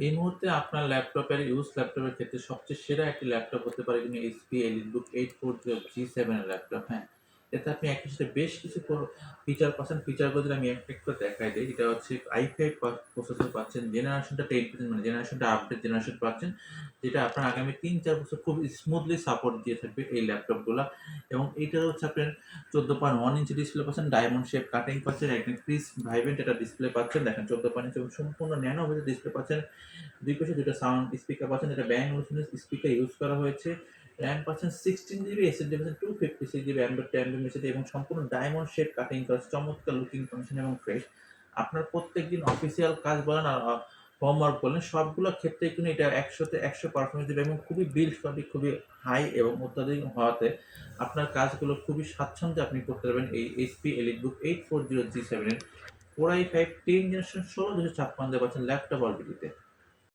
এই মুহূর্তে আপনার ল্যাপটপের ক্ষেত্রে সবচেয়ে সেরা একটি ল্যাপটপ হতে পারে কিন্তু HP EliteBook 840 G7 এর ল্যাপটপ, হ্যাঁ? এতে আপনি একই সাথে বেশ কিছু ফিচার পাচ্ছেন। ফিচারগুলো যদি আমি এক করে দেখাই দেই, এটা হচ্ছে i5 প্রসেসর পাচ্ছেন, জেনারেশনটা 10 মানে জেনারেশনটা আপডেট জেনারেশন পাচ্ছেন, যেটা আপনার আগামী ৩-৪ বছর খুব স্মুথলি সাপোর্ট দিয়ে থাকবে এই ল্যাপটপগুলা। এবং এইটার হচ্ছে আপনার 14.1 ইঞ্চি ডিসপ্লে পাচ্ছেন, ডায়মন্ড শেপ কাটিং পাচ্ছেন, একদম ক্রিস্প ভাইব্রেন্ট একটা ডিসপ্লে পাচ্ছেন। দেখেন 14 ইঞ্চি এবং সম্পূর্ণ ন্যানো ভেজেল ডিসপ্লে পাচ্ছেন। দুই পাশে দুটো সাউন্ড স্পিকার পাচ্ছেন, এটা ব্যান্ড অনুসারে স্পিকার ইউজ করা হয়েছে। র্যাম পাচ্ছেন 16 জিবি, এসএসডি পাচ্ছেন 256 জিবি, অ্যান্ড্রয়েড 10 এমবি এবং সম্পূর্ণ ডায়মন্ড শেপ কাটিং করা, চমৎকার লুকিং কন্ডিশন এবং ফ্রেশ। আপনার প্রত্যেকদিন অফিসিয়াল কাজ বলেন আর হোমওয়ার্ক বলেন, সবগুলো ক্ষেত্রে কিন্তু এটা 100-তে 100 পারফরমেন্স দেবে এবং খুবই বিল্ড কোয়ালিটি খুবই হাই এবং অত্যাধুনিক হওয়াতে আপনার কাজগুলো খুবই স্বাচ্ছন্দ্যে আপনি করতে পারবেন এই HP EliteBook 840 G7 এর Core i5 10 জেনারেশন 16 256 পাচ্ছেন ল্যাপটপ অলরেডিতে।